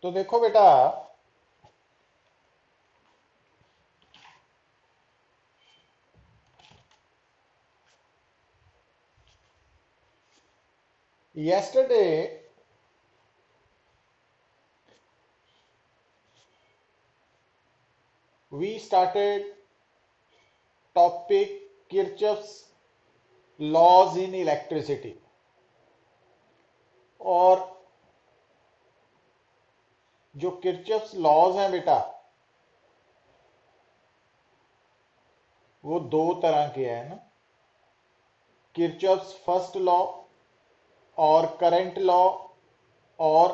तो देखो बेटा, yesterday we started topic Kirchhoff's laws in electricity। और जो किरचॉफ्स लॉज हैं बेटा, वो दो तरह के हैं ना। किरचॉफ्स फर्स्ट लॉ और करंट लॉ और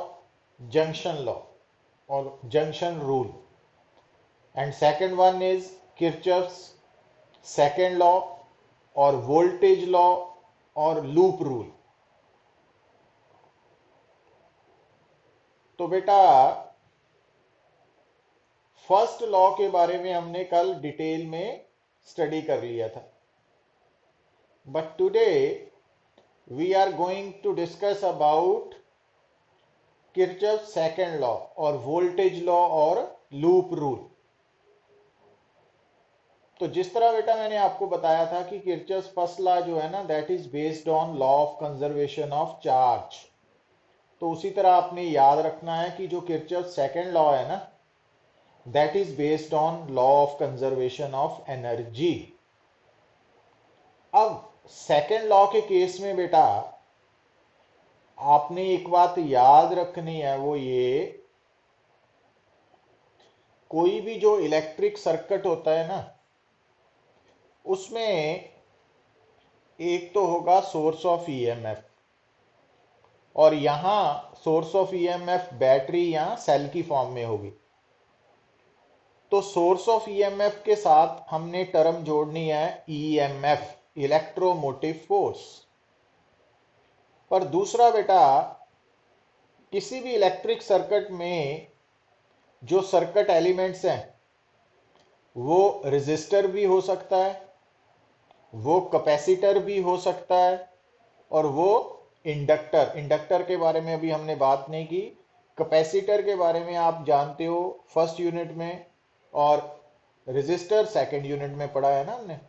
जंक्शन लॉ और junction rule. And second one is Kirchhoff's second law और वोल्टेज लॉ और लूप रूल। तो बेटा, फर्स्ट लॉ के बारे में हमने कल डिटेल में स्टडी कर लिया था, but today we are going to discuss about Kirchhoff second law और वोल्टेज लॉ और लूप रूल। तो जिस तरह बेटा मैंने आपको बताया था कि किरचॉफ फर्स्ट लॉ जो है ना, that is based on law of conservation of charge. तो उसी तरह आपने याद रखना है कि जो किरचॉफ सेकंड लॉ है ना, that is based on law of conservation of energy. अब सेकंड लॉ के केस में बेटा आपने एक बात याद रखनी है, वो ये, कोई भी जो इलेक्ट्रिक सर्किट होता है ना, उसमें एक तो होगा सोर्स ऑफ ईएमएफ, और यहां सोर्स ऑफ ईएमएफ बैटरी या सेल की फॉर्म में होगी। तो सोर्स ऑफ ईएमएफ के साथ हमने टर्म जोड़नी है ईएमएफ, इलेक्ट्रोमोटिव फोर्स। पर दूसरा बेटा, किसी भी इलेक्ट्रिक सर्किट में जो सर्किट एलिमेंट्स हैं, वो रेजिस्टर भी हो सकता है, वो कैपेसिटर भी हो सकता है, और वो इंडक्टर। इंडक्टर के बारे में अभी हमने बात नहीं की। कैपेसिटर के बारे में आप जानते हो फर्स्ट यूनिट में, और रेजिस्टर सेकंड यूनिट में पढ़ा है ना हमने।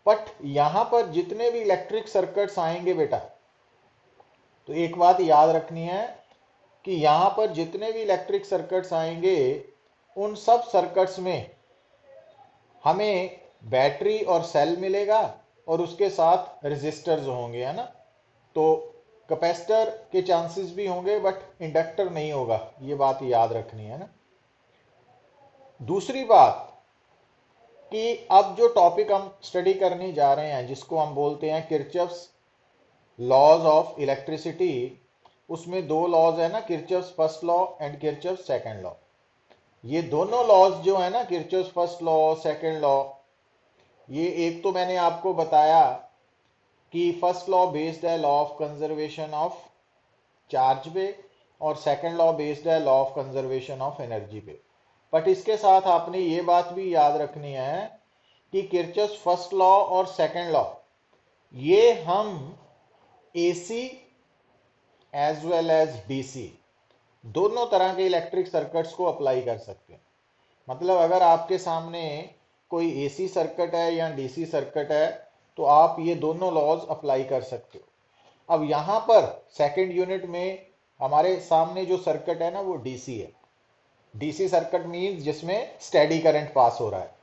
बट यहां पर जितने भी इलेक्ट्रिक सर्किट्स आएंगे बेटा, तो एक बात याद रखनी है कि यहां पर जितने भी इलेक्ट्रिक सर्किट्स आएंगे, उन सब सर्किट्स में हमें बैटरी और सेल मिलेगा, और उसके साथ रेजिस्टर्स होंगे, है ना। तो कैपेसिटर के चांसेस भी होंगे, बट इंडक्टर नहीं होगा, ये बात याद रखनी है ना। दूसरी बात कि अब जो टॉपिक हम स्टडी करने जा रहे हैं, जिसको हम बोलते हैं किरचॉफ्स लॉज ऑफ इलेक्ट्रिसिटी, उसमें दो लॉज है ना, Kirchhoff's first law and Kirchhoff's second law. ये दोनों लॉज जो है ना, Kirchhoff's first law second law, ये एक तो मैंने आपको बताया कि फर्स्ट लॉ बेस्ड है law of conservation of charge पे, और सेकंड लॉ बेस्ड है law of conservation of energy पे। बट इसके साथ आपने ये बात भी याद रखनी है कि किरचॉफ्स फर्स्ट लॉ और सेकंड लॉ, ये हम AC as well as DC दोनों तरह के इलेक्ट्रिक सर्किट्स को अप्लाई कर सकते हैं। मतलब अगर आपके सामने कोई एसी सर्किट है या डीसी सर्किट है, तो आप ये दोनों लॉज अप्लाई कर सकते हो। अब यहां पर सेकंड यूनिट में हमारे सामने जो सर्किट है ना, वो डीसी है। डीसी सर्किट मींस जिसमें स्टेडी करंट पास हो रहा है,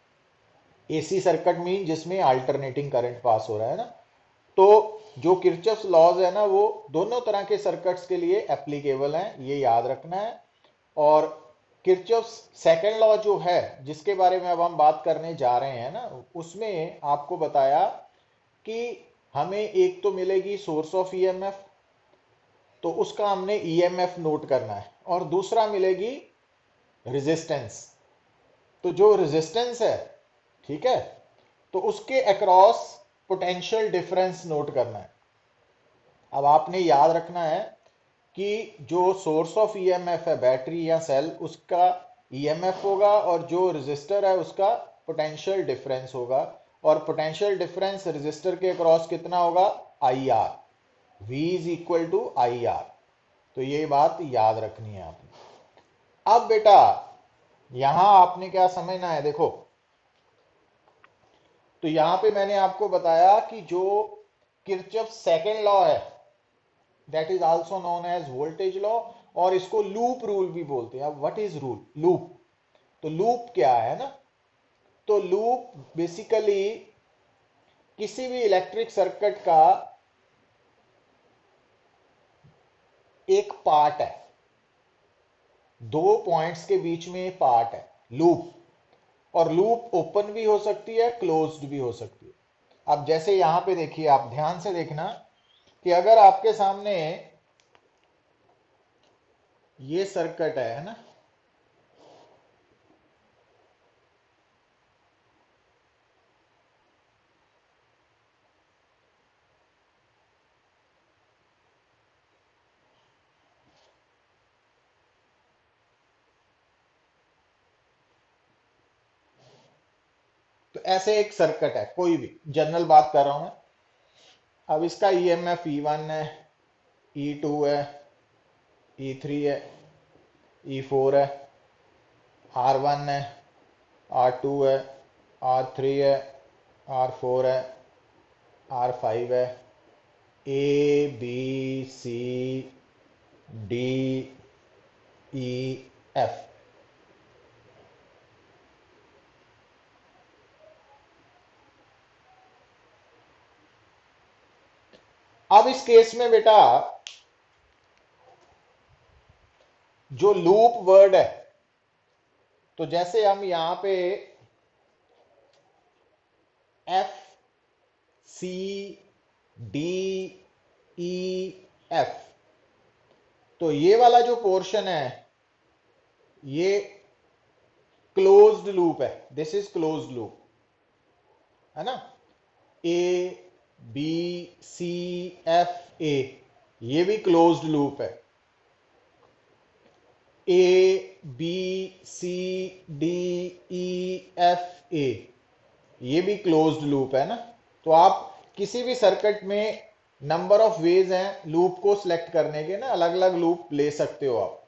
एसी सर्किट मीन जिसमें अल्टरनेटिंग करंट पास हो रहा है ना। तो जो किरचॉफ्स लॉज है ना, वो दोनों तरह के सर्किट्स के लिए एप्लीकेबल हैं, ये याद रखना है। और किरचॉफ्स सेकंड लॉ जो है, जिसके बारे में अब हम बात करने जा रहे हैं ना, उसमें आपको बताया कि हमें एक तो मिलेगी सोर्स ऑफ ईएमएफ, तो उसका हमने ईएमएफ नोट करना है, और दूसरा मिलेगी रेजिस्टेंस। तो जो रेजिस्टेंस है, ठीक है, तो उसके अक्रॉस पोटेंशियल डिफरेंस नोट करना है। अब आपने याद रखना है कि जो सोर्स ऑफ ईएमएफ है, बैटरी या सेल, उसका ईएमएफ होगा, और जो रेजिस्टर है उसका पोटेंशियल डिफरेंस होगा। और पोटेंशियल डिफरेंस रेजिस्टर के अक्रॉस कितना होगा? I R. V is equal to I R. तो ये बात याद रखनी है आपने। अब बेटा यहां आपने क्या समझना है, देखो, तो यहां पे मैंने आपको बताया कि जो किरचॉफ सेकंड लॉ है, that is also known as voltage law, और इसको लूप रूल भी बोलते हैं। अब व्हाट इज रूल, लूप, तो लूप क्या है ना, तो लूप बेसिकली किसी भी इलेक्ट्रिक सर्किट का एक पार्ट है, दो पॉइंट्स के बीच में पार्ट है लूप, और लूप ओपन भी हो सकती है, क्लोज्ड भी हो सकती है। अब जैसे यहां पे देखिए, आप ध्यान से देखना कि अगर आपके सामने ये सर्किट है ना, तो ऐसे एक सर्किट है, कोई भी जनरल बात कर रहा हूं मैं। अब इसका ईएमएफ E1 है, E2 है, E3 है, E4 है, R1 है, R2 है, R3 है, R4 है, R5 है, A B C D E F। अब इस केस में बेटा जो लूप वर्ड है, तो जैसे हम यहां पे F C D E F, तो ये वाला जो पोर्शन है ये क्लोज्ड लूप है, दिस इज क्लोज्ड लूप, है ना। ए बी सी एफ ए, ये भी क्लोज्ड लूप है। A B C D E F A, ये भी क्लोज्ड लूप है ना। तो आप किसी भी सर्किट में नंबर ऑफ वेज हैं लूप को सिलेक्ट करने के ना, अलग अलग लूप ले सकते हो आप,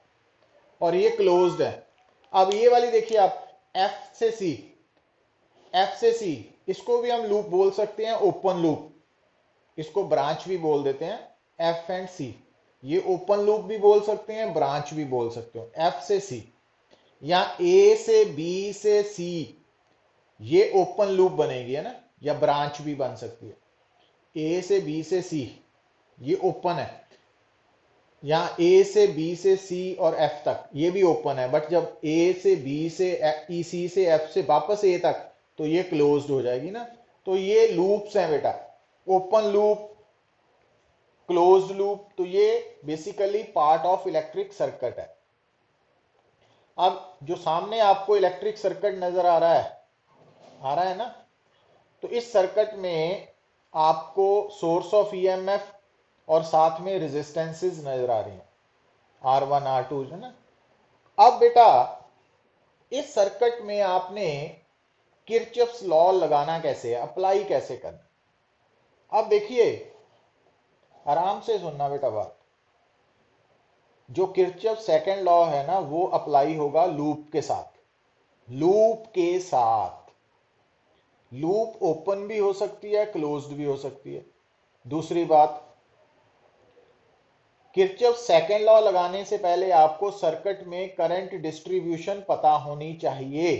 और ये क्लोज्ड है। अब ये वाली देखिए आप, एफ से सी, एफ से सी, इसको भी हम लूप बोल सकते हैं, ओपन लूप, इसको ब्रांच भी बोल देते हैं, एफ एंड सी, ये ओपन लूप भी बोल सकते हैं, ब्रांच भी बोल सकते हो, एफ से सी। या ए से बी से सी, ये ओपन लूप बनेगी, है ना, या ब्रांच भी बन सकती है। ए से बी से सी ये ओपन है, या ए से बी से सी और एफ तक ये भी ओपन है, बट जब ए से बी से ई सी से एफ से वापस ए तक, तो ये क्लोज्ड हो जाएगी ना। तो ये लूप्स हैं बेटा, ओपन लूप, क्लोज्ड लूप, तो ये basically part of electric circuit है। अब जो सामने आपको इलेक्ट्रिक सर्किट नजर आ रहा है, आ रहा है ना, तो इस सर्किट में आपको सोर्स ऑफ ईएमएफ और साथ में रेजिस्टेंसेस नजर आ रही हैं, R1 R2, है ना। अब बेटा इस सर्किट में आपने किरचॉफ्स लॉ लगाना कैसे है, अप्लाई कैसे करना। अब देखिए, आराम से सुनना बेटा बात, जो किरचॉफ सेकंड लॉ है ना, वो अप्लाई होगा लूप के साथ, लूप के साथ। लूप ओपन भी हो सकती है, क्लोज्ड भी हो सकती है। दूसरी बात, किरचॉफ सेकंड लॉ लगाने से पहले आपको सर्किट में करंट डिस्ट्रीब्यूशन पता होनी चाहिए।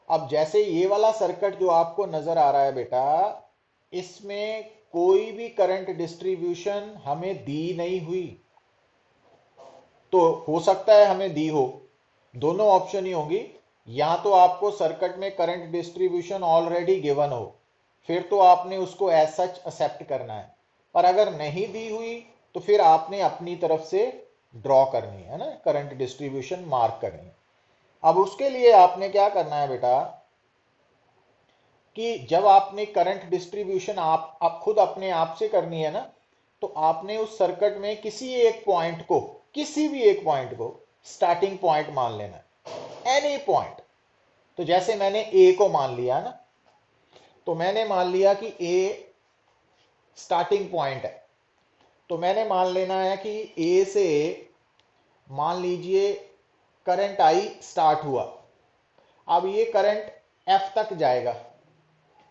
अब जैसे ये वाला सर्किट जो आपको नजर आ रहा है बेटा, इसमें कोई भी करंट डिस्ट्रीब्यूशन हमें दी नहीं हुई, तो हो सकता है हमें दी हो, दोनों ऑप्शन ही होंगी। या तो आपको सर्किट में करंट डिस्ट्रीब्यूशन ऑलरेडी गिवन हो, फिर तो आपने उसको एज सच एक्सेप्ट करना है, पर अगर नहीं दी हुई तो फिर आपने अपनी तरफ से ड्रॉ करनी है ना, करंट डिस्ट्रीब्यूशन मार्क करनी है। अब उसके लिए आपने क्या करना है बेटा, कि जब आपने करंट डिस्ट्रीब्यूशन आप खुद अपने आप से करनी है ना, तो आपने उस सर्किट में किसी एक पॉइंट को, किसी भी एक पॉइंट को स्टार्टिंग पॉइंट मान लेना है, एनी पॉइंट। तो जैसे मैंने ए को मान लिया ना, तो मैंने मान लिया कि ए स्टार्टिंग पॉइंट है, तो मैंने मान लेना है कि ए से मान लीजिए करंट आई स्टार्ट हुआ, अब ये करंट एफ तक जाएगा,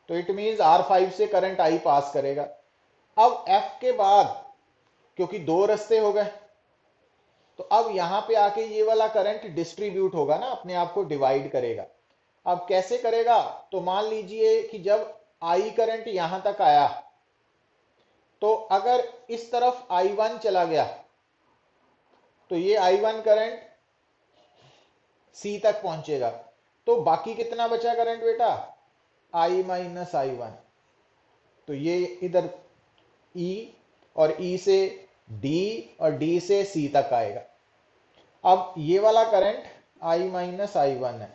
तो इट मींस R5 से करंट आई पास करेगा। अब एफ के बाद क्योंकि दो रास्ते हो गए, तो अब यहां पे आके ये वाला करंट डिस्ट्रीब्यूट होगा ना, अपने आप को डिवाइड करेगा। अब कैसे करेगा, तो मान लीजिए कि जब आई करंट यहां तक आया, तो अगर इस तरफ I1 चला गया तो ये I1 करंट सी तक पहुंचेगा, तो बाकी कितना बचा करंट बेटा, I माइनस I1। तो ये इधर E, और E से D, और D से C तक आएगा। अब ये वाला करंट I माइनस I1 है।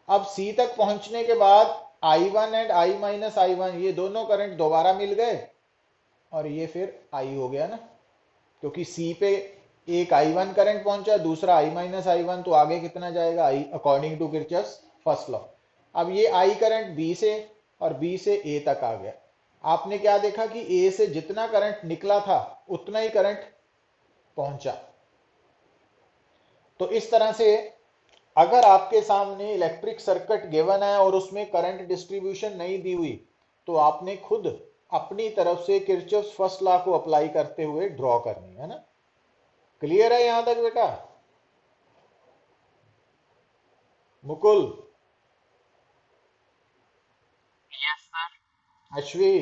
अब C तक पहुंचने के बाद I1 and I minus I1 ये दोनों करंट दोबारा मिल गए, और ये फिर I हो गया ना, क्योंकि C पे एक I1 करंट पहुंचा, दूसरा I माइनस I1, तो आगे कितना जाएगा I, according to Kirchhoff's first law. अब ये I करंट B से और B से A तक आ गया। आपने क्या देखा कि A से जितना करंट निकला था उतना ही करंट पहुंचा। तो इस तरह से अगर आपके सामने इलेक्ट्रिक सर्किट गिवन है और उसमें करंट डिस्ट्रीब्यूशन नहीं दी हुई, तो आपने खुद अपनी तरफ से किरचॉफ्स फर्स्ट लॉ को अप्लाई करते हुए ड्रॉ करनी है ना। क्लियर है यहां तक बेटा? Mukul, yes sir. Ashvi,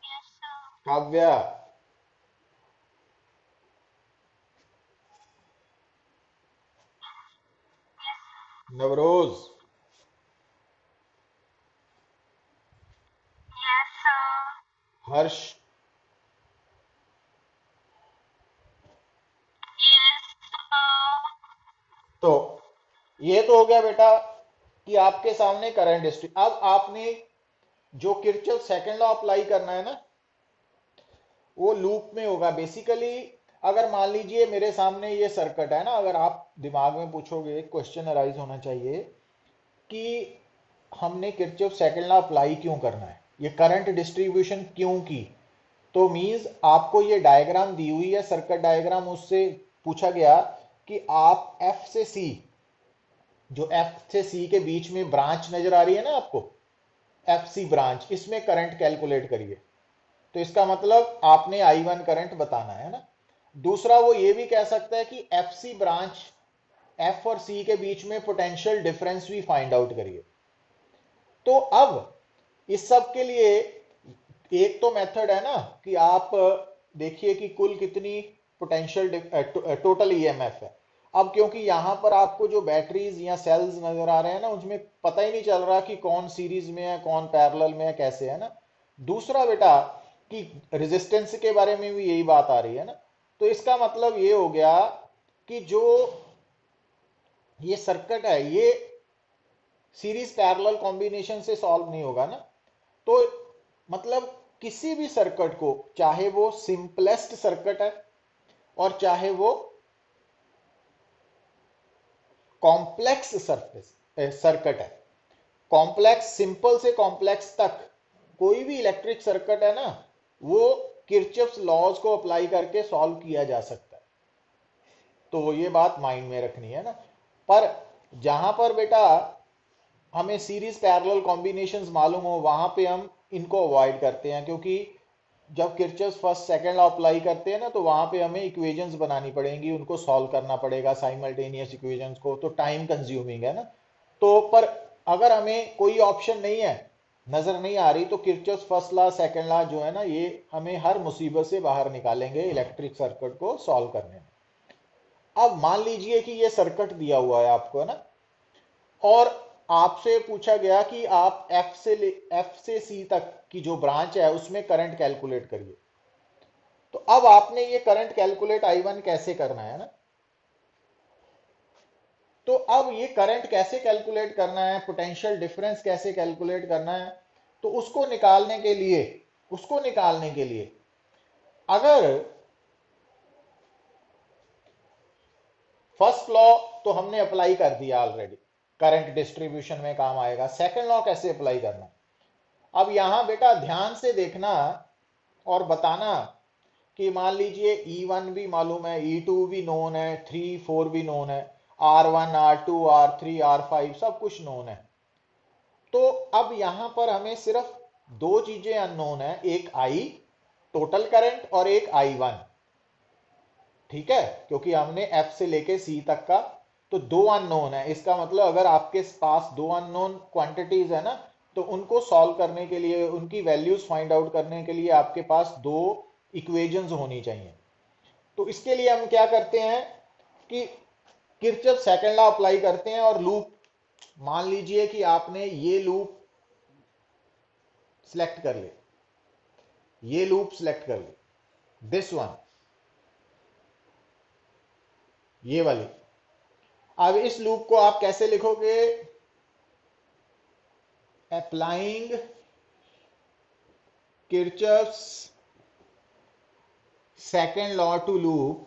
yes sir. Kavya, Navroz, yes sir. Harsh, yes sir. तो ये तो हो गया बेटा कि आपके सामने करंट हिस्ट्री। अब आपने जो किरचॉफ सेकंड लॉ अप्लाई करना है ना, वो लूप में होगा बेसिकली। अगर मान लीजिए मेरे सामने ये सर्किट है ना, अगर आप दिमाग में पूछोगे, क्वेश्चन अराइज होना चाहिए कि हमने किरचॉफ सेकंड लॉ अप्लाई क्यों करना है, ये करंट डिस्ट्रीब्यूशन क्यों की। तो मीन्स आपको ये डायग्राम दी हुई है, सर्किट डायग्राम, उससे पूछा गया कि आप एफ से सी, जो एफ से सी के बीच में ब्रांच नजर आ रही है ना आपको, एफ सी ब्रांच, इसमें करंट कैलकुलेट करिए। तो इसका मतलब आपने I1 करंट बताना है ना। दूसरा वो ये भी कह सकता है कि एफ सी ब्रांच, एफ और सी के बीच में पोटेंशियल डिफरेंस भी फाइंड आउट करिए। तो अब इस सब के लिए एक तो मेथड है ना कि आप देखिए कि कुल कितनी पोटेंशियल टोटल ईएमएफ है। अब क्योंकि यहां पर आपको जो बैटरीज या सेल्स नजर आ रहे हैं ना, उसमें पता ही नहीं चल रहा कि कौन सीरीज में है कौन पैरेलल में है, कैसे है ना। दूसरा बेटा कि रेजिस्टेंस के बारे में भी यही बात आ रही है ना। तो इसका मतलब ये हो गया कि जो ये सर्किट है ये सीरीज पैरेलल कॉम्बिनेशन से सॉल्व नहीं होगा ना। तो मतलब किसी भी सर्किट को, चाहे वो सिंपलेस्ट सर्किट है और चाहे वो कॉम्प्लेक्स सर्किट है, कॉम्प्लेक्स, सिंपल से कॉम्प्लेक्स तक कोई भी इलेक्ट्रिक सर्किट है ना, वो किरचॉफ्स लॉज को अप्लाई करके सॉल्व किया जा सकता है। तो ये बात माइंड में रखनी है ना। पर जहां पर बेटा हमें सीरीज पैरेलल कॉम्बिनेशंस मालूम हो, वहां पे हम इनको अवॉइड करते हैं, क्योंकि जब Kirchhoff's first second law apply करते हैं ना, तो वहां पे हमें इक्वेशंस बनानी पड़ेंगी, उनको सॉल्व करना पड़ेगा साइमल्टेनियस इक्वेशंस को, तो टाइम कंज्यूमिंग है ना। तो पर अगर हमें कोई ऑप्शन नहीं है, नजर नहीं आ रही, तो Kirchhoff's first law second law जो है ना, ये हमें हर मुसीबत से बाहर निकालेंगे इलेक्ट्रिक सर्किट को सॉल्व करने में। अब मान लीजिए कि ये सर्किट दिया हुआ है आपको ना, और आपसे पूछा गया कि आप एफ से सी तक की जो ब्रांच है उसमें करंट कैलकुलेट करिए। तो अब आपने ये करंट कैलकुलेट I1 कैसे करना है ना। तो अब ये करंट कैसे कैलकुलेट करना है, पोटेंशियल डिफरेंस कैसे कैलकुलेट करना है, तो उसको निकालने के लिए अगर फर्स्ट लॉ तो हमने अप्लाई कर दिया ऑलरेडी, करंट डिस्ट्रीब्यूशन में काम आएगा। सेकंड लॉ कैसे अप्लाई करना, अब यहां बेटा ध्यान से देखना और बताना कि मान लीजिए E1 भी मालूम है, E2 भी नोन है, 3 4 भी नोन है, R1 R2 R3 R5 सब कुछ नोन है। तो अब यहां पर हमें सिर्फ दो चीजें अननोन है, एक I टोटल करंट और एक I1। ठीक है, क्योंकि हमने F से लेके C तक का, तो दो अननोन है। इसका मतलब अगर आपके पास दो अननोन क्वांटिटीज है ना, तो उनको सॉल्व करने के लिए, उनकी वैल्यूज फाइंड आउट करने के लिए आपके पास दो इक्वेशंस होनी चाहिए। तो इसके लिए हम क्या करते हैं कि किरचॉफ सेकंड लॉ अप्लाई करते हैं और लूप, मान लीजिए कि आपने ये लूप सिलेक्ट कर ले, ये लूप सिलेक्ट कर ले, दिस वन, ये वाली। अब इस लूप को आप कैसे लिखोगे? Applying Kirchhoff's second law to loop,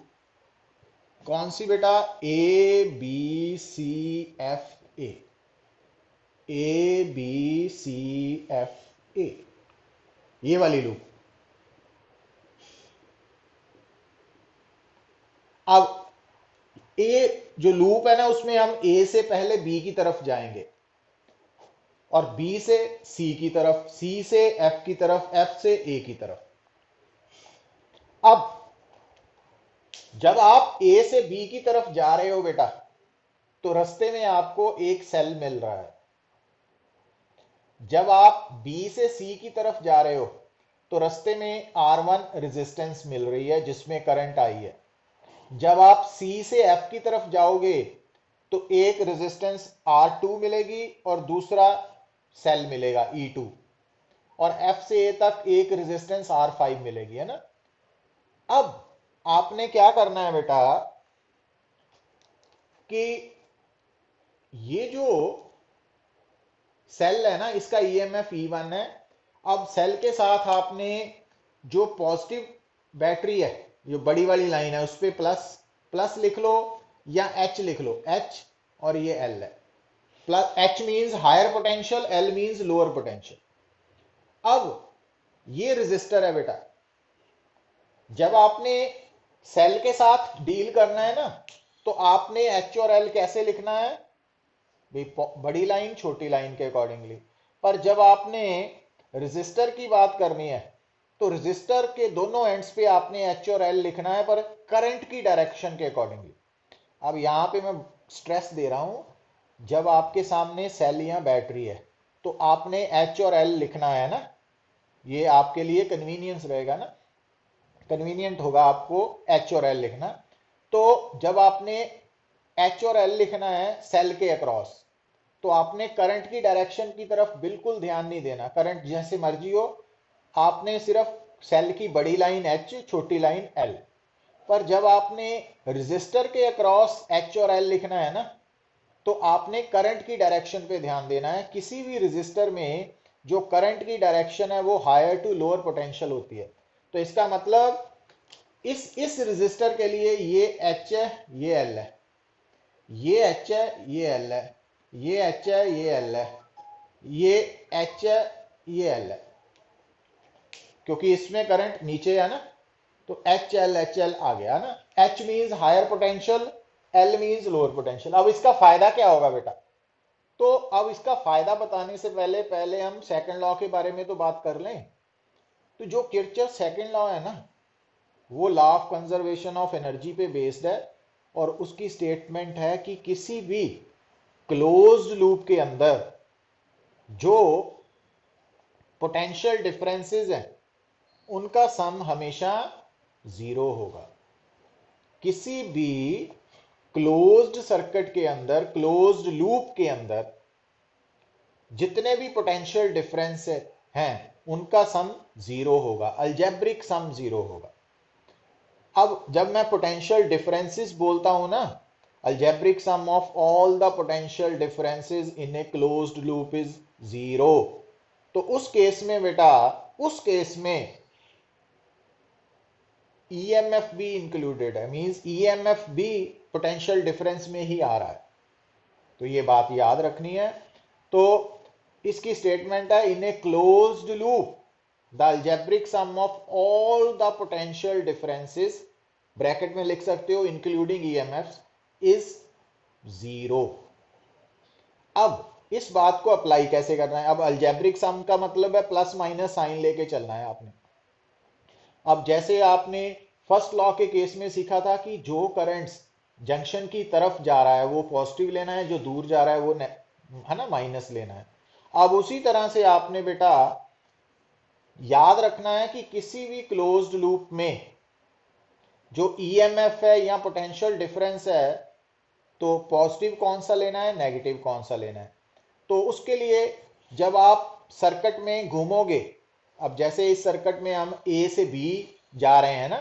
कौन सी बेटा? A B C F A, A B C F A, ये वाली लूप। अब ए जो लूप है ना, उसमें हम ए से पहले बी की तरफ जाएंगे और बी से सी की तरफ, सी से एफ की तरफ, एफ से ए की तरफ। अब जब आप ए से बी की तरफ जा रहे हो बेटा, तो रास्ते में आपको एक सेल मिल रहा है। जब आप बी से सी की तरफ जा रहे हो, तो रास्ते में R1 रेजिस्टेंस मिल रही है जिसमें करंट आई है। जब आप C से F की तरफ जाओगे, तो एक रेजिस्टेंस R2 मिलेगी और दूसरा सेल मिलेगा E2, और F से A तक एक रेजिस्टेंस R5 मिलेगी, है ना। अब आपने क्या करना है बेटा कि ये जो सेल है ना, इसका ईएमएफ E1 है। अब सेल के साथ आपने जो पॉजिटिव बैटरी है, जो बड़ी वाली लाइन है, उस पर प्लस प्लस लिख लो या H लिख लो, H, और ये L है। Plus H means higher potential, L means lower potential. अब ये रजिस्टर है बेटा। जब आपने सेल के साथ डील करना है ना, तो आपने H और L कैसे लिखना है? बड़ी लाइन छोटी लाइन के अकॉर्डिंगली। पर जब आपने रजिस्टर की बात करनी है, तो रजिस्टर के दोनों एंड्स पे आपने H और L लिखना है, पर करंट की डायरेक्शन के अकॉर्डिंगली। अब यहां पे मैं स्ट्रेस दे रहा हूं, जब आपके सामने सेल या बैटरी है, तो आपने H और L लिखना है ना। ये आपके लिए कन्वीनियंस रहेगा ना, कन्वीनियंट होगा आपको H और L लिखना। तो जब आपने H और L लिखना है सेल के अक्रॉस, तो आपने करंट की डायरेक्शन की तरफ बिल्कुल ध्यान नहीं देना, करंट जैसे मर्जी हो। आपने सिर्फ सेल की बड़ी लाइन H, छोटी लाइन L। पर जब आपने रजिस्टर के अक्रॉस H और L लिखना है ना, तो आपने करंट की डायरेक्शन पे ध्यान देना है। किसी भी रजिस्टर में जो करंट की डायरेक्शन है वो हायर टू लोअर पोटेंशियल होती है। तो इसका मतलब इस रजिस्टर के लिए ये H है, ये L है, ये H है, ये L है, ये H है, ये L है, ये H है, ये L है, क्योंकि इसमें करंट नीचे है ना। तो एच एल आ गया ना। H means higher potential, L means lower potential. अब इसका फायदा क्या होगा बेटा? तो अब इसका फायदा बताने से पहले पहले हम सेकंड लॉ के बारे में तो बात कर लें। तो जो किरचॉफ सेकंड लॉ है ना, वो law of conservation of energy पे बेस्ड है, और उसकी स्टेटमेंट है कि किसी भी क्लोज्ड लूप के अंदर जो पोटेंशियल डिफरेंसेस हैं, उनका सम हमेशा जीरो होगा। किसी भी क्लोज्ड सर्किट के अंदर, क्लोज्ड लूप के अंदर जितने भी पोटेंशियल डिफरेंस हैं, उनका सम जीरो होगा, अलजेब्रिक सम जीरो होगा। अब जब मैं पोटेंशियल डिफरेंसेस बोलता हूं ना, algebraic sum of all the potential differences in a closed loop is zero. तो उस केस में बेटा, उस केस में ईएमएफ भी इंक्लूडेड है, मींस ईएमएफ भी पोटेंशियल डिफरेंस में ही आ रहा है। तो ये बात याद रखनी है। तो इसकी स्टेटमेंट है, in a closed loop the algebraic sum of all the potential differences, bracket में लिख सकते हो इंक्लूडिंग ईएमएफ, इज जीरो। अब इस बात को अप्लाई कैसे करना है? अब अल्जेब्रिक सम का मतलब है प्लस माइनस साइन लेके चलना है आपने। अब जैसे आपने फर्स्ट लॉ के केस में सीखा था कि जो करंट्स जंक्शन की तरफ जा रहा है वो पॉजिटिव लेना है, जो दूर जा रहा है वो है ना माइनस लेना है। अब उसी तरह से आपने बेटा याद रखना है कि किसी भी क्लोज्ड लूप में जो ईएमएफ है या पोटेंशियल डिफरेंस है, तो पॉजिटिव कौन सा लेना है, नेगेटिव कौन सा लेना है। तो उसके लिए जब आप सर्किट में घूमोगे, अब जैसे इस सर्किट में हम ए से बी जा रहे हैं ना,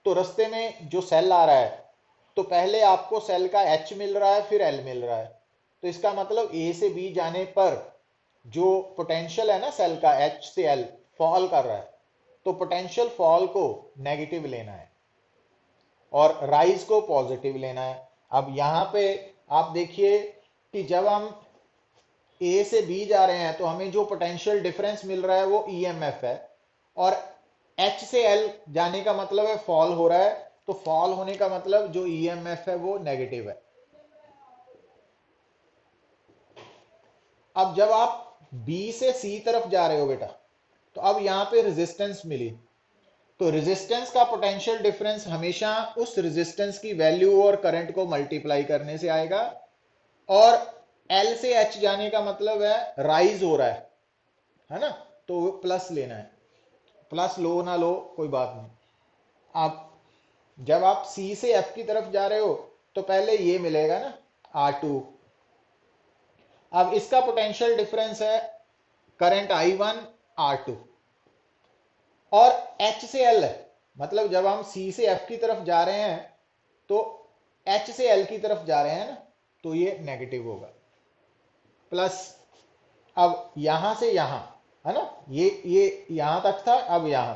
तो रास्ते में जो सेल आ रहा है, तो पहले आपको सेल का एच मिल रहा है, फिर एल मिल रहा है। तो इसका मतलब ए से बी जाने पर जो पोटेंशियल है ना सेल का एच से एल फॉल कर रहा है, तो पोटेंशियल फॉल को नेगेटिव लेना है और राइज को पॉजिटिव लेना है। अब यहां पे आप देखिए कि जब हम ए से बी जा रहे हैं तो हमें जो पोटेंशियल डिफरेंस मिल रहा है वो ईएमएफ है, और एच से एल जाने का मतलब है फॉल हो रहा है, तो फॉल होने का मतलब जो ईएमएफ है वो नेगेटिव है। अब जब आप बी से सी तरफ जा रहे हो बेटा, तो अब यहां पे रेजिस्टेंस मिली, तो रेजिस्टेंस का पोटेंशियल डिफरेंस हमेशा उस रेजिस्टेंस की वैल्यू और करंट को मल्टीप्लाई करने से आएगा, और एल से एच जाने का मतलब है राइज हो रहा है ना, तो प्लस लेना है। प्लस लो ना लो कोई बात नहीं। आप जब आप सी से एफ की तरफ जा रहे हो तो पहले ये मिलेगा ना R2। अब इसका पोटेंशियल डिफरेंस है करंट I1 R2, और H से L है, मतलब जब हम C से F की तरफ जा रहे हैं तो H से L की तरफ जा रहे हैं ना, तो ये नेगेटिव होगा। प्लस अब यहां से यहां है ना, ये यहां तक था, अब यहां,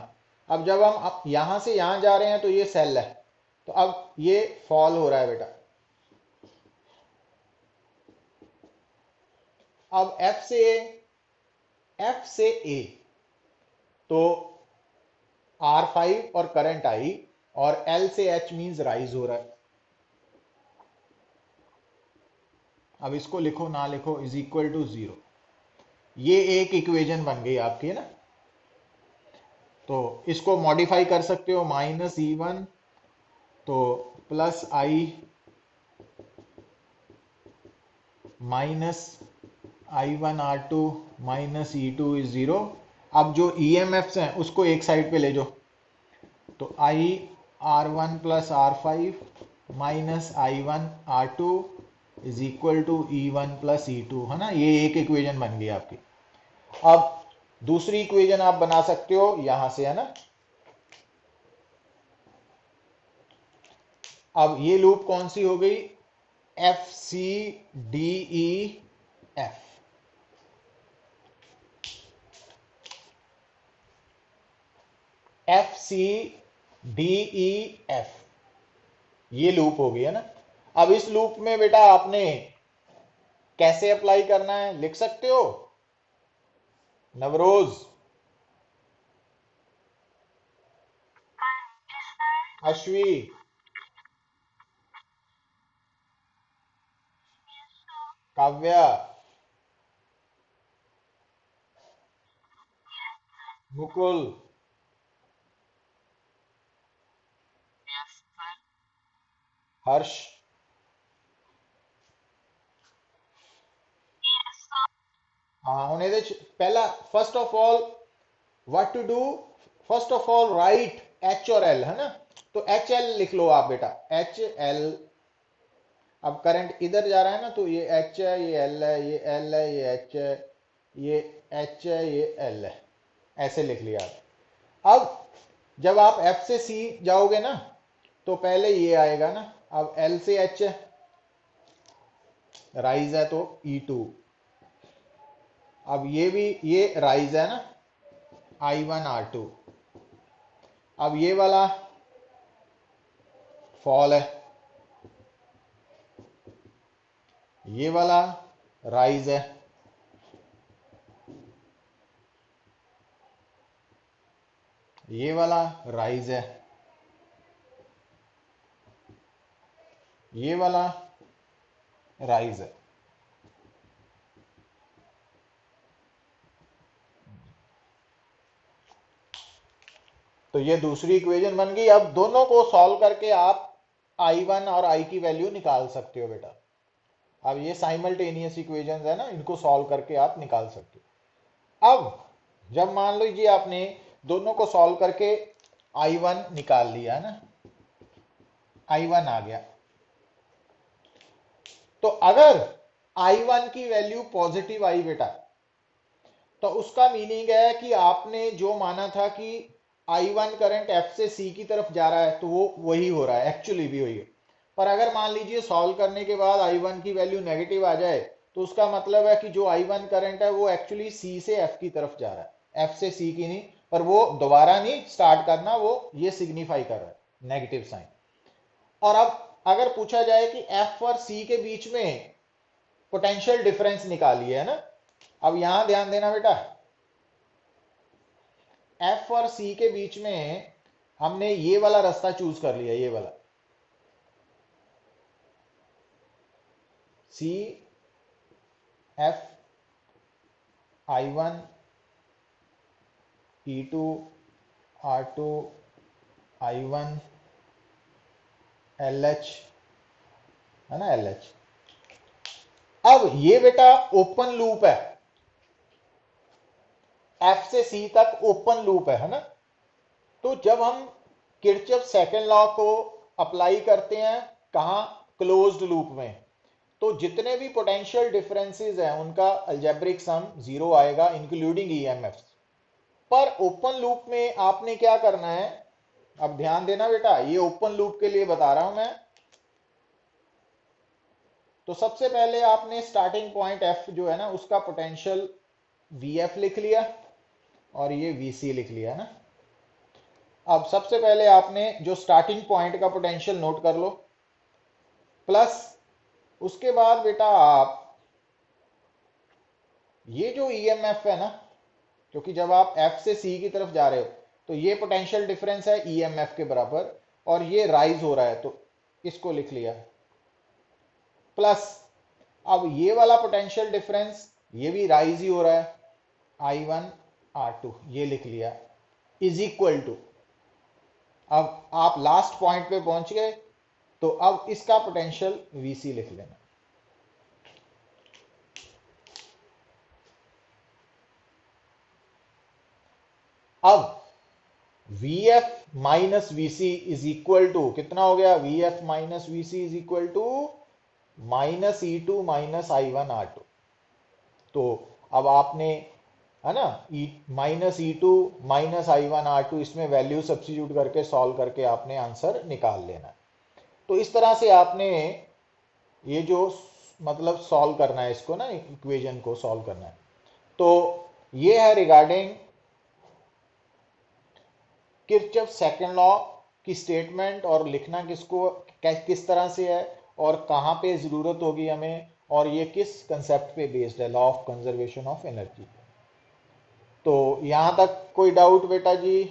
अब जब हम यहां से यहां जा रहे हैं तो ये सेल है, तो अब ये फॉल हो रहा है बेटा। अब एफ से ए तो R5 और करंट आई, और एल से एच मींस राइज हो रहा है। अब इसको लिखो ना लिखो इज इक्वल टू जीरो। ये एक इक्वेशन बन गई आपकी ना। तो इसको मॉडिफाई कर सकते हो, -E1 तो +I -I1R2 -E2 is zero. अब जो EMFs हैं उसको एक साइड पे ले जाओ, तो IR1 + R5 -I1R2 is equal to E1 + E2, है ना, ये एक इक्वेशन बन गई आपकी। अब दूसरी इक्वेशन आप बना सकते हो यहां से, है ना। अब ये लूप कौन सी हो गई, FCDEF। FCDEF ये लूप हो गई है ना। अब इस लूप में बेटा आपने कैसे अप्लाई करना है लिख सकते हो, Navroz, Yes, sir. अश्वी, Yes, sir. Kavya, Mukul, Yes, sir. हर्ष। Yes, sir. हाँ उन्हें दे पहला, first of all what to do, first of all write H और एल, है ना। तो एच एल लिख लो आप बेटा, एच एल। अब करंट इधर जा रहा है ना, तो ये एच है, ये एल है, ये एल है, ये एच है, ये एच है, ये एल है, ऐसे लिख लिया आप। अब जब आप एफ से सी जाओगे ना, तो पहले ये आएगा ना। अब एल से एच है, राइज है तो E2। अब ये भी ये राइज है ना, I1R2। अब ये वाला फॉल है, ये वाला राइज है। ये वाला राइज है, ये वाला राइज है। तो ये दूसरी इक्वेशन बन गई। अब दोनों को सॉल्व करके आप I1 और I की वैल्यू निकाल सकते हो बेटा। अब ये साइमल्टेनियस इक्वेशंस है ना, इनको सॉल्व करके आप निकाल सकते हो। अब जब मान लीजिए आपने दोनों को सॉल्व करके I1 निकाल लिया है ना, I1 आ गया, तो अगर I1 की वैल्यू पॉजिटिव आई बेटा, तो उसका मीनिंग है कि आपने जो माना था कि I1 करंट F से C की तरफ जा रहा है, तो वो वही हो रहा है, एक्चुअली भी वही है। पर अगर मान लीजिए सॉल्व करने के बाद I1 की वैल्यू नेगेटिव आ जाए, तो उसका मतलब है कि जो I1 करंट है वो एक्चुअली C से F की तरफ जा रहा है, F से C की नहीं। पर वो दोबारा नहीं स्टार्ट करना, वो ये सिग्निफाई कर रहा है नेगेटिव साइन। और अब अगर पूछा जाए कि F और C के बीच में पोटेंशियल डिफरेंस निकालिए, है ना। अब यहां ध्यान देना बेटा, एफ और सी के बीच में हमने ये वाला रास्ता चूज कर लिया, ये वाला C F I1 E2 R2 I1 LH, है ना, LH। अब ये बेटा ओपन लूप है, एफ से सी तक ओपन लूप है ना। तो जब हम किरचॉफ सेकंड लॉ को अप्लाई करते हैं, कहां, क्लोज्ड लूप में, तो जितने भी पोटेंशियल डिफरेंसेस हैं उनका अलजेब्रिक सम जीरो आएगा, इंक्लूडिंग ईएमएफ। पर ओपन लूप में आपने क्या करना है, अब ध्यान देना बेटा, ये ओपन लूप के लिए बता रहा हूं मैं। तो सबसे पहले आपने स्टार्टिंग पॉइंट एफ जो है ना, उसका पोटेंशियल वीएफ लिख लिया और ये वीसी लिख लिया ना। अब सबसे पहले आपने जो स्टार्टिंग पॉइंट का पोटेंशियल नोट कर लो, प्लस उसके बाद बेटा आप ये जो ईएमएफ है ना, क्योंकि जब आप एफ से सी की तरफ जा रहे हो, तो ये पोटेंशियल डिफरेंस है ईएमएफ के बराबर, और ये राइज हो रहा है, तो इसको लिख लिया। प्लस अब ये वाला पोटेंशियल डिफरेंस ये भी राइज ही हो रहा है, I1 R2, ये लिख लिया, इज इक्वल टू, अब आप लास्ट पॉइंट पे पहुंच गए, तो अब इसका पोटेंशियल VC लिख लेना। अब VF minus VC is equal to कितना हो गया, VF minus VC is equal to minus E2 minus I1 R2। तो अब आपने, है ना, minus E2 minus I1 R2, इसमें वैल्यू सब्स्टिट्यूट करके सॉल्व करके आपने आंसर निकाल लेना। तो इस तरह से आपने ये जो मतलब सॉल्व करना है इसको ना, इक्वेशन को सॉल्व करना है। तो ये है रिगार्डिंग किरचॉफ सेकंड लॉ की स्टेटमेंट, और लिखना किसको किस तरह से है और कहाँ पे ज़रूरत होगी हमें, और ये किस कंसेप्ट पे बेस्ड है, law of conservation of energy. तो यहाँ तक कोई डाउट बेटा जी?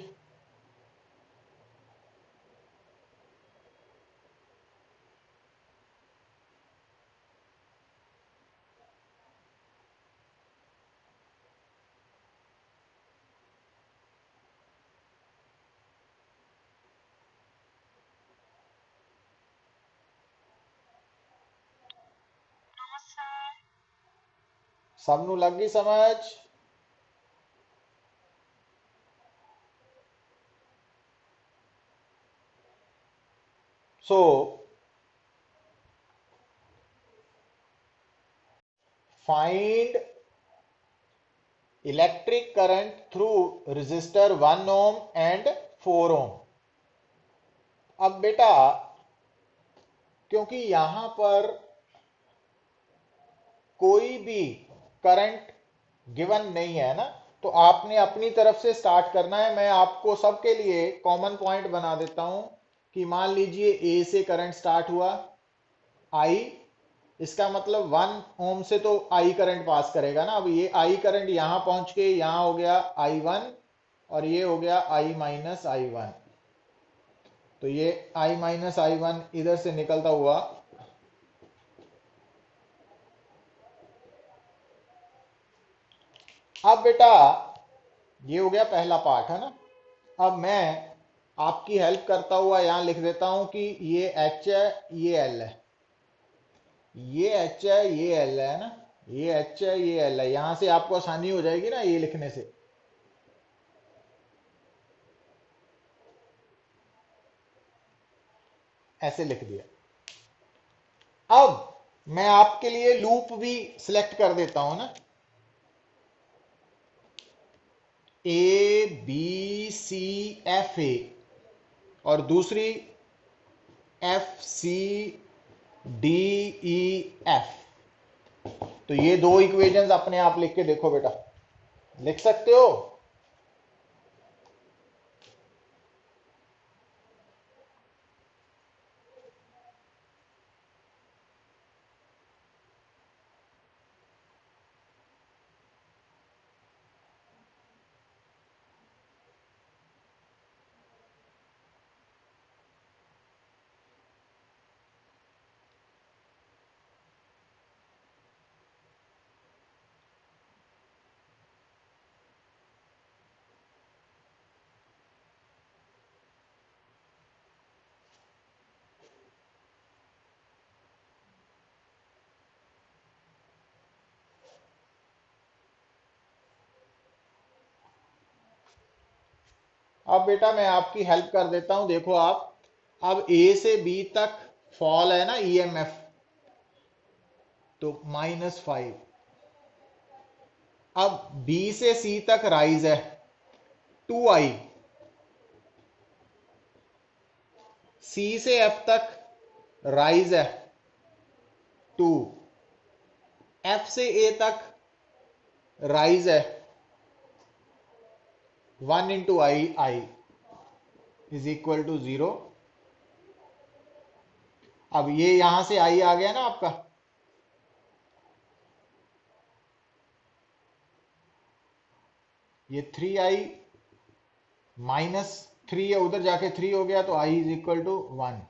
No, sir. सब नु लग गई समझ? So find electric current through register 1 ohm and 4 ओम। अब बेटा क्योंकि यहां पर कोई भी करंट गिवन नहीं है ना, तो आपने अपनी तरफ से स्टार्ट करना है। मैं आपको सबके लिए कॉमन पॉइंट बना देता हूं कि मान लीजिए ए से करंट स्टार्ट हुआ, आई, इसका मतलब 1 ओम से तो आई करंट पास करेगा ना। अब ये आई करंट यहां पहुंच के यहां हो गया I1, और ये हो गया i-i1। तो ये i-i1 इधर से निकलता हुआ, अब बेटा ये हो गया पहला पार्ट है ना। अब मैं आपकी हेल्प करता हुआ यहां लिख देता हूं कि ये एच है, ये एल है। ये एच है, ये एल है ना। ये एच है, ये एल है। यहां से आपको आसानी हो जाएगी ना ये लिखने से। ऐसे लिख दिया। अब मैं आपके लिए लूप भी सिलेक्ट कर देता हूं ना। ए बी सी एफ ए, और दूसरी F C D E F. तो ये दो इक्वेशंस अपने आप लिख के देखो बेटा। लिख सकते हो? अब बेटा मैं आपकी हेल्प कर देता हूं, देखो आप। अब ए से बी तक फॉल है ना, ईएमएफ, तो -5। अब बी से सी तक राइज है, 2i। सी से एफ तक राइज है, 2। एफ से ए तक राइज है, 1 × i इज इक्वल टू 0। अब ये यहां से आई आ गया ना आपका। ये 3i -3 है, उधर जाके 3 हो गया, तो आई इज इक्वल टू 1।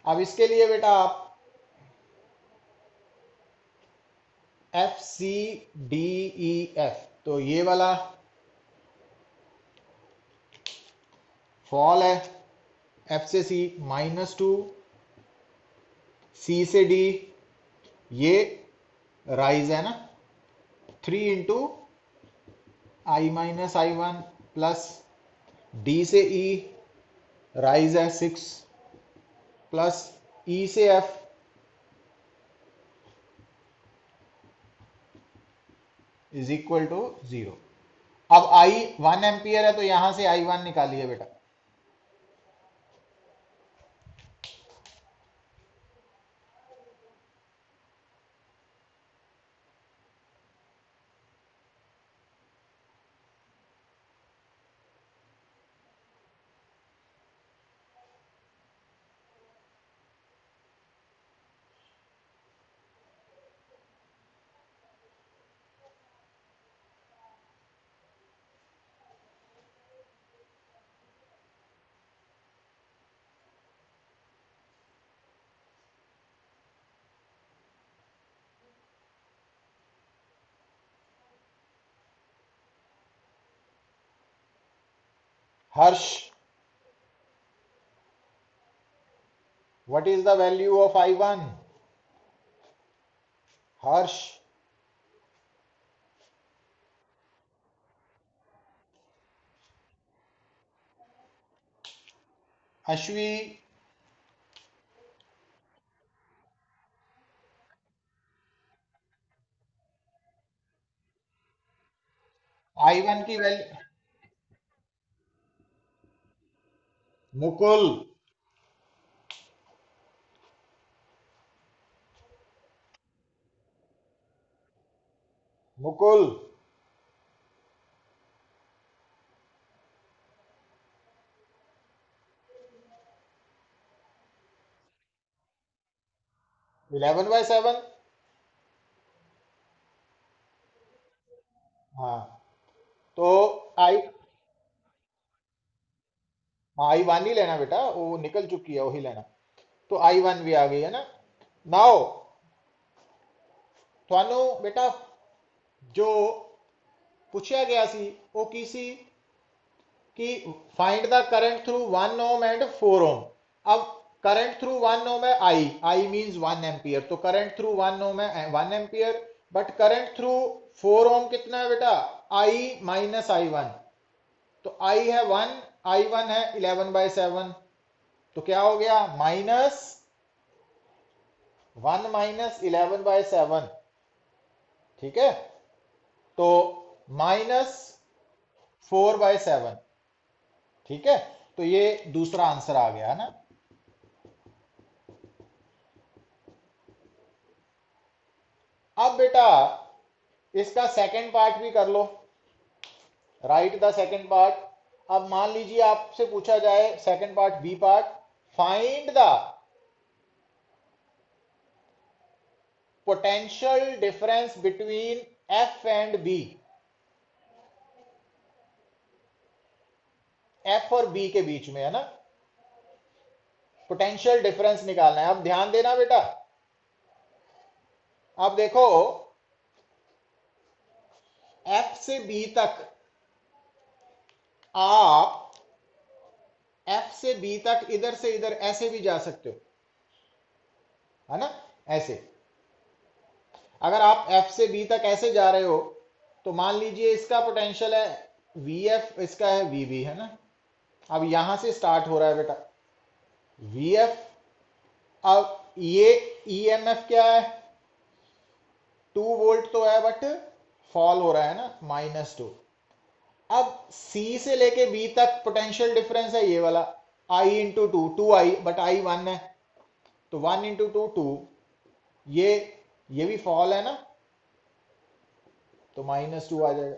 अब इसके लिए बेटा आप F C D E F, तो ये वाला फॉल है। एफ से सी -2, सी से डी ये राइज है ना, 3 × i-i1 प्लस डी से ई राइज है 6, प्लस ई से एफ इज इक्वल टू 0। अब आई 1 एम्पियर है, तो यहां से i1 निकालिए बेटा। Harsh, what is the value of i1? Harsh, Ashvi, i1 की वैल्यू। मुकुल, मुकुल, 11/7। हाँ, तो आई, आई वन ही लेना बेटा, वो निकल चुकी है, वही लेना। तो आई वन भी आ गई है ना। नाउ थानू बेटा जो पूछा गया सी वो की सी कि find the current through 1 ohm and 4 ओम। अब करंट थ्रू 1 ओम है, आई मींस 1 एम्पियर, तो करंट थ्रू 1 ओम है 1 एम्पियर। बट करंट थ्रू 4 ओम कितना है बेटा, आई माइनस आई वन। तो आई है 1, आई वन है 11/7। तो क्या हो गया, माइनस 1 माइनस 11/7। ठीक है, तो माइनस 4/7। ठीक है, तो ये दूसरा आंसर आ गया ना। अब बेटा इसका सेकंड पार्ट भी कर लो, राइट द सेकंड पार्ट। अब मान लीजिए आपसे पूछा जाए second part, B part, find the potential difference between F and B. F और बी के बीच में है ना, पोटेंशियल डिफरेंस निकालना है। अब ध्यान देना बेटा, अब देखो एफ से बी तक आप, एफ से बी तक इधर से इधर ऐसे भी जा सकते हो, है ना, ऐसे। अगर आप एफ से बी तक ऐसे जा रहे हो तो मान लीजिए इसका पोटेंशियल है वी एफ, इसका है वी बी, है ना। अब यहां से स्टार्ट हो रहा है बेटा वी एफ। अब ये ईएमएफ क्या है, 2 वोल्ट तो है बट फॉल हो रहा है ना, -2। अब सी से लेके बी तक पोटेंशियल डिफरेंस है ये वाला, I into two, 2 I, but I one है, तो 1 इंटू 2 2। ये भी फॉल है ना, तो -2 आ जाएगा।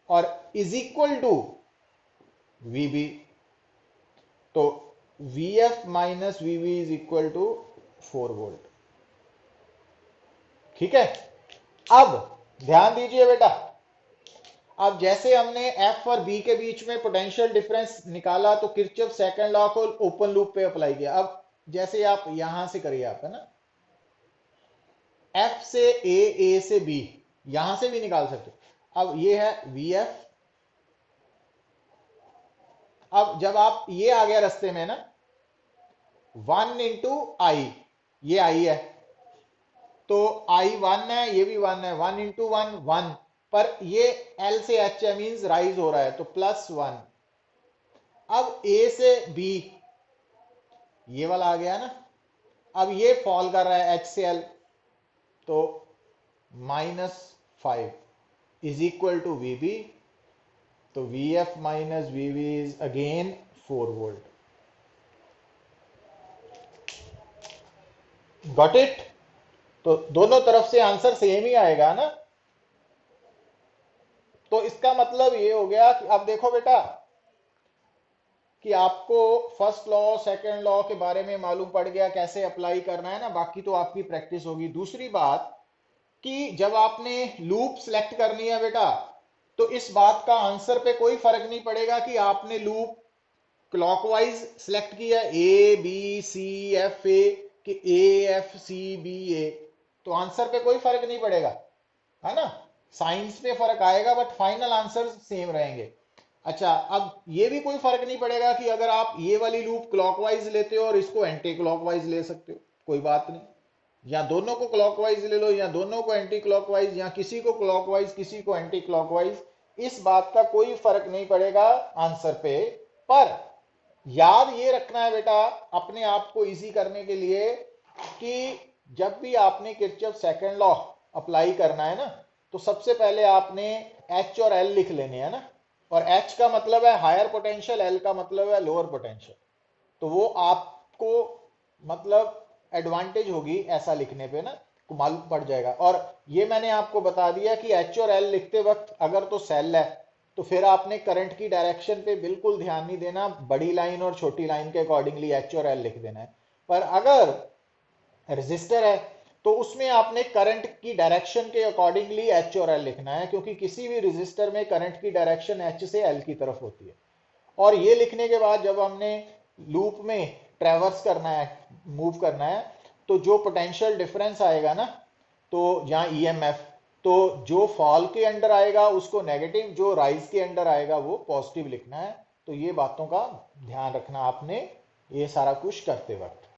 और is equal to V B, तो V F minus V B is equal to 4 volt. ठीक है, अब ध्यान दीजिए बेटा, अब जैसे हमने एफ और बी के बीच में पोटेंशियल डिफरेंस निकाला तो किरचॉफ सेकंड लॉ को ओपन लूप पे अप्लाई किया। अब जैसे आप यहां से करिए आप, है ना, एफ से ए से बी, यहां से भी निकाल सकते हो। अब ये है वी एफ। अब जब आप, ये आ गया रास्ते में ना, 1 इंटू आई, ये आई है, तो आई वन है, ये भी 1 है, 1 इंटू 1 1। पर ये एल से एच है, मीन्स राइज हो रहा है, तो +1। अब ए से बी, ये वाला आ गया ना, अब ये फॉल कर रहा है एच से एल, तो -5 is equal to V B. तो V F minus V B is again 4 volt. Got it. तो दोनों तरफ से आंसर सेम ही आएगा ना। तो इसका मतलब ये हो गया कि अब देखो बेटा कि आपको फर्स्ट लॉ सेकंड लॉ के बारे में मालूम पड़ गया, कैसे अप्लाई करना है ना, बाकी तो आपकी प्रैक्टिस होगी। दूसरी बात कि जब आपने लूप सेलेक्ट करनी है बेटा, तो इस बात का आंसर पे कोई फर्क नहीं पड़ेगा कि आपने लूप क्लॉकवाइज सेलेक्ट किया, ए बी सी एफ ए, कि ए एफ सी बी ए, तो आंसर पे कोई फर्क नहीं पड़ेगा, है ना। साइंस पे फर्क आएगा बट फाइनल आंसर सेम रहेंगे। अच्छा, अब ये भी कोई फर्क नहीं पड़ेगा कि अगर आप ये वाली लूप क्लॉकवाइज लेते हो और इसको एंटी क्लॉकवाइज ले सकते हो, कोई बात नहीं। या दोनों को क्लॉकवाइज ले लो, या दोनों को एंटी क्लॉकवाइज, या किसी को क्लॉकवाइज किसी को एंटी क्लॉकवाइज, इस बात का कोई फर्क नहीं पड़ेगा आंसर पे। पर याद ये रखना है बेटा अपने आप को इजी करने के लिए कि जब भी आपने किरचॉफ सेकंड लॉ अप्लाई करना है ना, तो सबसे पहले आपने एच और एल लिख लेने हैं ना। और एच का मतलब है हायर पोटेंशियल, एल का मतलब है लोअर पोटेंशियल। तो वो आपको मतलब एडवांटेज होगी ऐसा लिखने पे ना, को मालूम पड़ जाएगा। और ये मैंने आपको बता दिया कि एच और एल लिखते वक्त अगर तो सेल है तो फिर आपने करंट की डायरेक्शन पे बिल्कुल ध्यान नहीं देना, बड़ी लाइन और छोटी लाइन के अकॉर्डिंगली एच और एल लिख देना है। पर अगर रजिस्टर है तो उसमें आपने करंट की डायरेक्शन के अकॉर्डिंगली एच और एल लिखना है, क्योंकि किसी भी रजिस्टर में करंट की डायरेक्शन एच से एल की तरफ होती है। और ये लिखने के बाद जब हमने लूप में ट्रेवर्स करना है, मूव करना है, तो जो पोटेंशियल डिफरेंस आएगा ना, तो यहाँ ईएमएफ, तो जो फॉल के अंडर आएगा उसको नेगेटिव, जो राइज के अंडर आएगा वो पॉजिटिव लिखना है। तो ये बातों का ध्यान रखना आपने ये सारा कुछ करते वक्त।